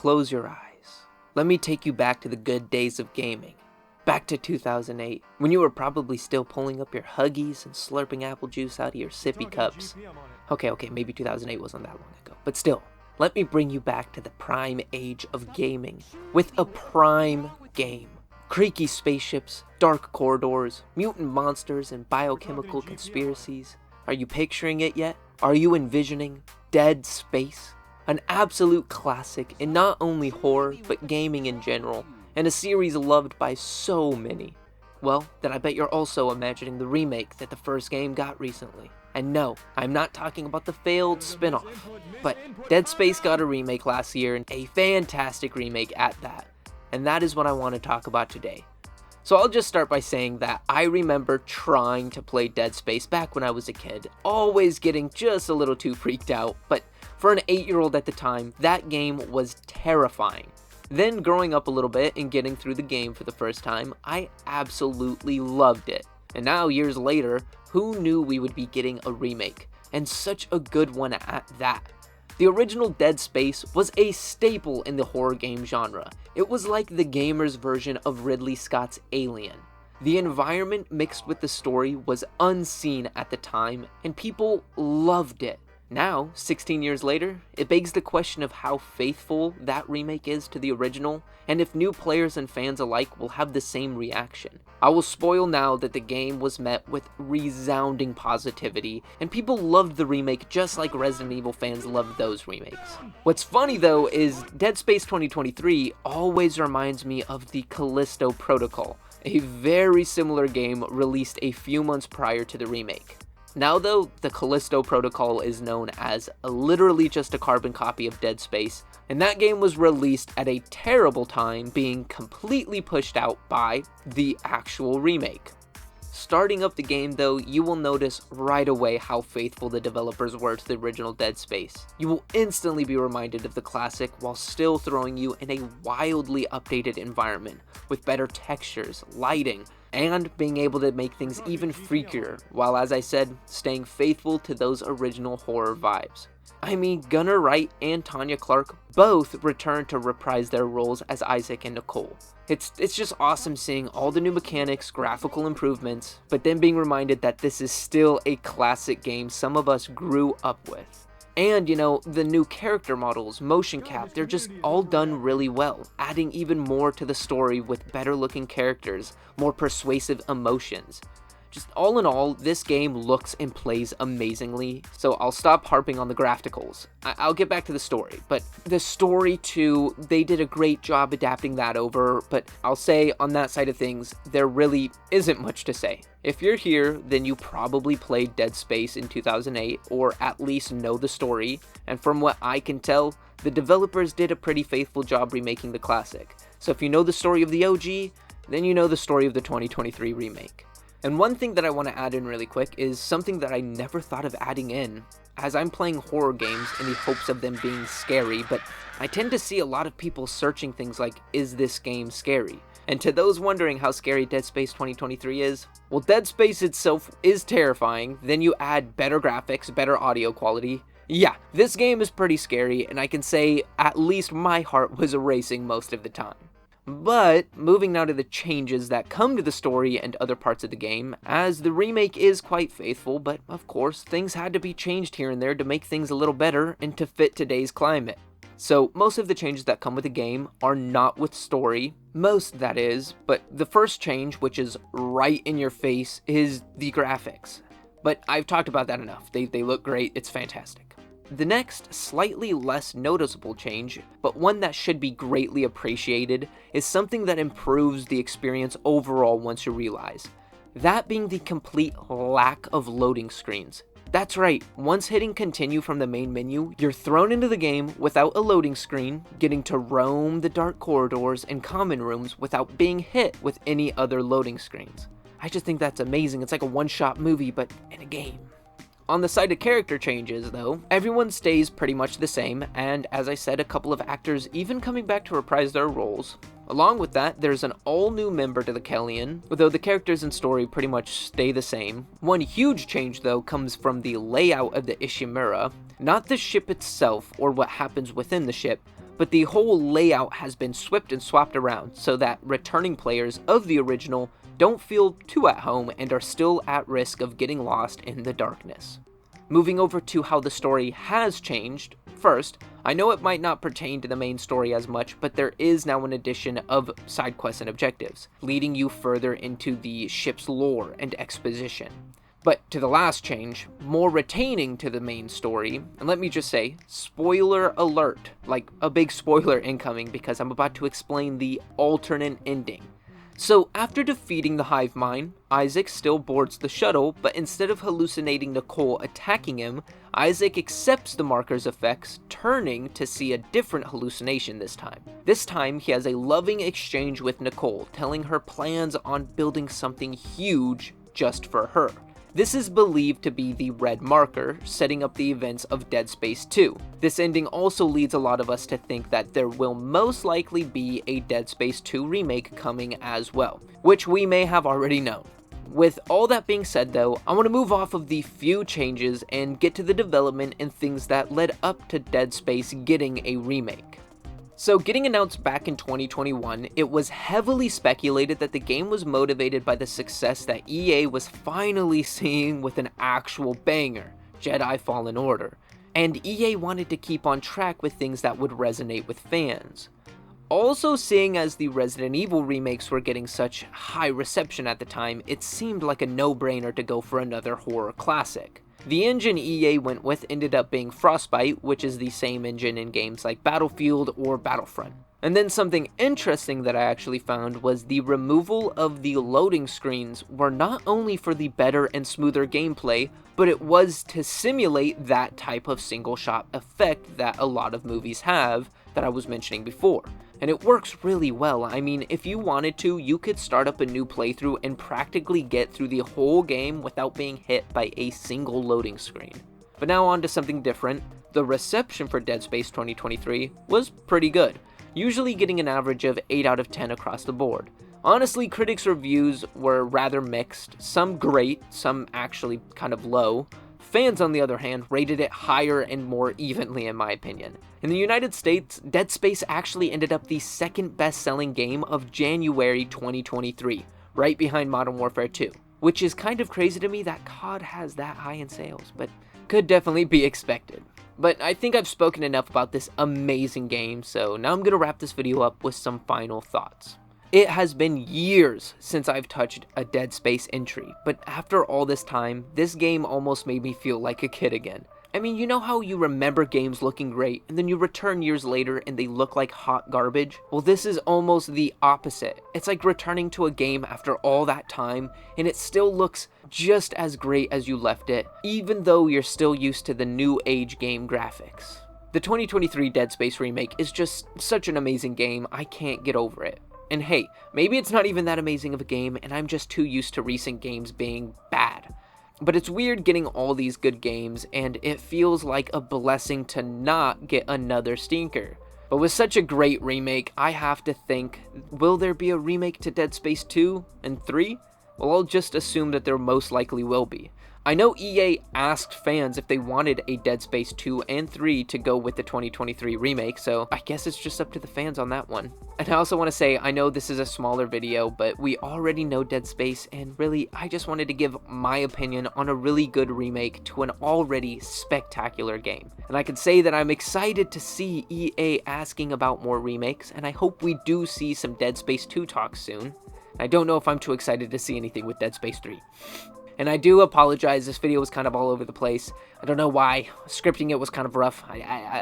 close your eyes. Let me take you back to the good days of gaming. Back to 2008, when you were probably still pulling up your Huggies and slurping apple juice out of your sippy cups. Okay, maybe 2008 wasn't that long ago, but still, let me bring you back to the prime age of gaming, with a prime game. Creaky spaceships, dark corridors, mutant monsters, and biochemical conspiracies. Are you picturing it yet? Are you envisioning Dead Space? An absolute classic in not only horror, but gaming in general, and a series loved by so many. Well, then I bet you're also imagining the remake that the first game got recently. And no, I'm not talking about the failed spin-off, but Dead Space got a remake last year, and a fantastic remake at that. And that is what I want to talk about today. So I'll just start by saying that I remember trying to play Dead Space back when I was a kid, always getting just a little too freaked out, but for an 8-year-old at the time, that game was terrifying. Then growing up a little bit and getting through the game for the first time, I absolutely loved it. And now, years later, who knew we would be getting a remake? And such a good one at that. The original Dead Space was a staple in the horror game genre. It was like the gamer's version of Ridley Scott's Alien. The environment mixed with the story was unseen at the time, and people loved it. Now, 16 years later, it begs the question of how faithful that remake is to the original, and if new players and fans alike will have the same reaction. I will spoil now that the game was met with resounding positivity, and people loved the remake just like Resident Evil fans loved those remakes. What's funny though is Dead Space 2023 always reminds me of the Callisto Protocol, a very similar game released a few months prior to the remake. Now though, the Callisto Protocol is known as literally just a carbon copy of Dead Space, and that game was released at a terrible time, being completely pushed out by the actual remake. Starting up the game though, you will notice right away how faithful the developers were to the original Dead Space. You will instantly be reminded of the classic while still throwing you in a wildly updated environment, with better textures, lighting, and being able to make things even freakier, while, as I said, staying faithful to those original horror vibes. I mean, Gunnar Wright and Tanya Clark both returned to reprise their roles as Isaac and Nicole. It's just awesome seeing all the new mechanics, graphical improvements, but then being reminded that this is still a classic game some of us grew up with. And, you know, the new character models, motion cap, they're just all done really well, adding even more to the story with better looking characters, more persuasive emotions. Just all in all, this game looks and plays amazingly, so I'll stop harping on the graphics. I'll get back to the story, but the story too, they did a great job adapting that over, but I'll say on that side of things, there really isn't much to say. If you're here, then you probably played Dead Space in 2008, or at least know the story, and from what I can tell, the developers did a pretty faithful job remaking the classic. So if you know the story of the OG, then you know the story of the 2023 remake. And one thing that I want to add in really quick is something that I never thought of adding in, as I'm playing horror games in the hopes of them being scary, but I tend to see a lot of people searching things like, is this game scary? And to those wondering how scary Dead Space 2023 is, well, Dead Space itself is terrifying, then you add better graphics, better audio quality. Yeah, this game is pretty scary, and I can say at least my heart was racing most of the time. But, moving now to the changes that come to the story and other parts of the game, as the remake is quite faithful, but of course, things had to be changed here and there to make things a little better and to fit today's climate. So, most of the changes that come with the game are not with story, most that is, but the first change, which is right in your face, is the graphics. But I've talked about that enough, they look great, it's fantastic. The next, slightly less noticeable change, but one that should be greatly appreciated, is something that improves the experience overall once you realize. That being the complete lack of loading screens. That's right, once hitting continue from the main menu, you're thrown into the game without a loading screen, getting to roam the dark corridors and common rooms without being hit with any other loading screens. I just think that's amazing, it's like a one-shot movie, but in a game. On the side of character changes, though, everyone stays pretty much the same, and as I said, a couple of actors even coming back to reprise their roles. Along with that, there's an all-new member to the Kellion, though the characters and story pretty much stay the same. One huge change, though, comes from the layout of the Ishimura. Not the ship itself, or what happens within the ship, but the whole layout has been swept and swapped around so that returning players of the original don't feel too at home and are still at risk of getting lost in the darkness. Moving over to how the story has changed, first, I know it might not pertain to the main story as much, but there is now an addition of side quests and objectives, leading you further into the ship's lore and exposition. But to the last change, more retaining to the main story, and let me just say, spoiler alert, like a big spoiler incoming because I'm about to explain the alternate ending. So after defeating the hive mind, Isaac still boards the shuttle, but instead of hallucinating Nicole attacking him, Isaac accepts the marker's effects, turning to see a different hallucination this time. This time, he has a loving exchange with Nicole, telling her plans on building something huge just for her. This is believed to be the red marker, setting up the events of Dead Space 2. This ending also leads a lot of us to think that there will most likely be a Dead Space 2 remake coming as well, which we may have already known. With all that being said though, I want to move off of the few changes and get to the development and things that led up to Dead Space getting a remake. So getting announced back in 2021, it was heavily speculated that the game was motivated by the success that EA was finally seeing with an actual banger, Jedi Fallen Order, and EA wanted to keep on track with things that would resonate with fans. Also, seeing as the Resident Evil remakes were getting such high reception at the time, it seemed like a no-brainer to go for another horror classic. The engine EA went with ended up being Frostbite, which is the same engine in games like Battlefield or Battlefront. And then something interesting that I actually found was the removal of the loading screens were not only for the better and smoother gameplay, but it was to simulate that type of single shot effect that a lot of movies have that I was mentioning before. And it works really well. I mean, if you wanted to, you could start up a new playthrough and practically get through the whole game without being hit by a single loading screen. But now on to something different. The reception for Dead Space 2023 was pretty good, usually getting an average of 8 out of 10 across the board. Honestly, critics' reviews were rather mixed, some great, some actually kind of low. Fans, on the other hand, rated it higher and more evenly in my opinion. In the United States, Dead Space actually ended up the second best-selling game of January 2023, right behind Modern Warfare 2, which is kind of crazy to me that COD has that high in sales, but could definitely be expected. But I think I've spoken enough about this amazing game, so now I'm going to wrap this video up with some final thoughts. It has been years since I've touched a Dead Space entry, but after all this time, this game almost made me feel like a kid again. I mean, you know how you remember games looking great, and then you return years later and they look like hot garbage? Well, this is almost the opposite. It's like returning to a game after all that time, and it still looks just as great as you left it, even though you're still used to the new age game graphics. The 2023 Dead Space remake is just such an amazing game, I can't get over it. And hey, maybe it's not even that amazing of a game, and I'm just too used to recent games being bad. But it's weird getting all these good games, and it feels like a blessing to not get another stinker. But with such a great remake, I have to think, will there be a remake to Dead Space 2 and 3? Well, I'll just assume that there most likely will be. I know EA asked fans if they wanted a Dead Space 2 and 3 to go with the 2023 remake, so I guess it's just up to the fans on that one. And I also want to say, I know this is a smaller video, but we already know Dead Space, and really, I just wanted to give my opinion on a really good remake to an already spectacular game. And I can say that I'm excited to see EA asking about more remakes, and I hope we do see some Dead Space 2 talk soon. I don't know if I'm too excited to see anything with Dead Space 3. And I do apologize, this video was kind of all over the place. I don't know why. Scripting it was kind of rough.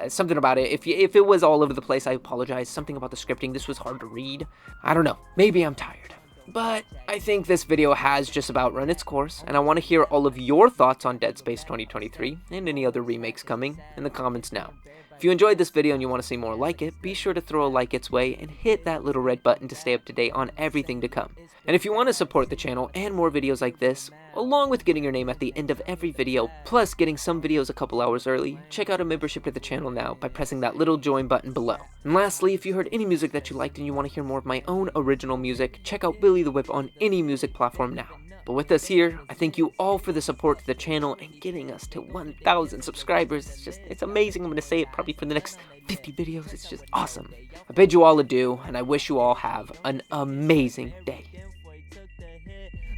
Something about it. If it was all over the place, I apologize. Something about the scripting. This was hard to read. I don't know. Maybe I'm tired. But I think this video has just about run its course, and I want to hear all of your thoughts on Dead Space 2023 and any other remakes coming in the comments now. If you enjoyed this video and you want to see more like it, be sure to throw a like its way and hit that little red button to stay up to date on everything to come. And if you want to support the channel and more videos like this, along with getting your name at the end of every video, plus getting some videos a couple hours early, check out a membership to the channel now by pressing that little join button below. And lastly, if you heard any music that you liked and you want to hear more of my own original music, check out Billy the Whip on any music platform now. But with us here, I thank you all for the support to the channel and getting us to 1,000 subscribers. It's amazing. I'm going to say it probably for the next 50 videos. It's just awesome. I bid you all adieu, and I wish you all have an amazing day.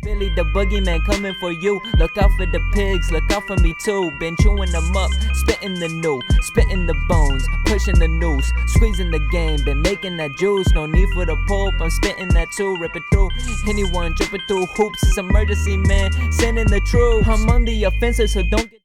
Billy the boogeyman coming for you. Look out for the pigs, look out for me too. Been chewing them up, spitting the new, spitting the bones, pushing the noose, squeezing the game. Been making that juice, no need for the pulp. I'm spitting that too, rip it through. Anyone jumping through hoops, it's emergency, man. Sending the troops. I'm on the offensive, so don't get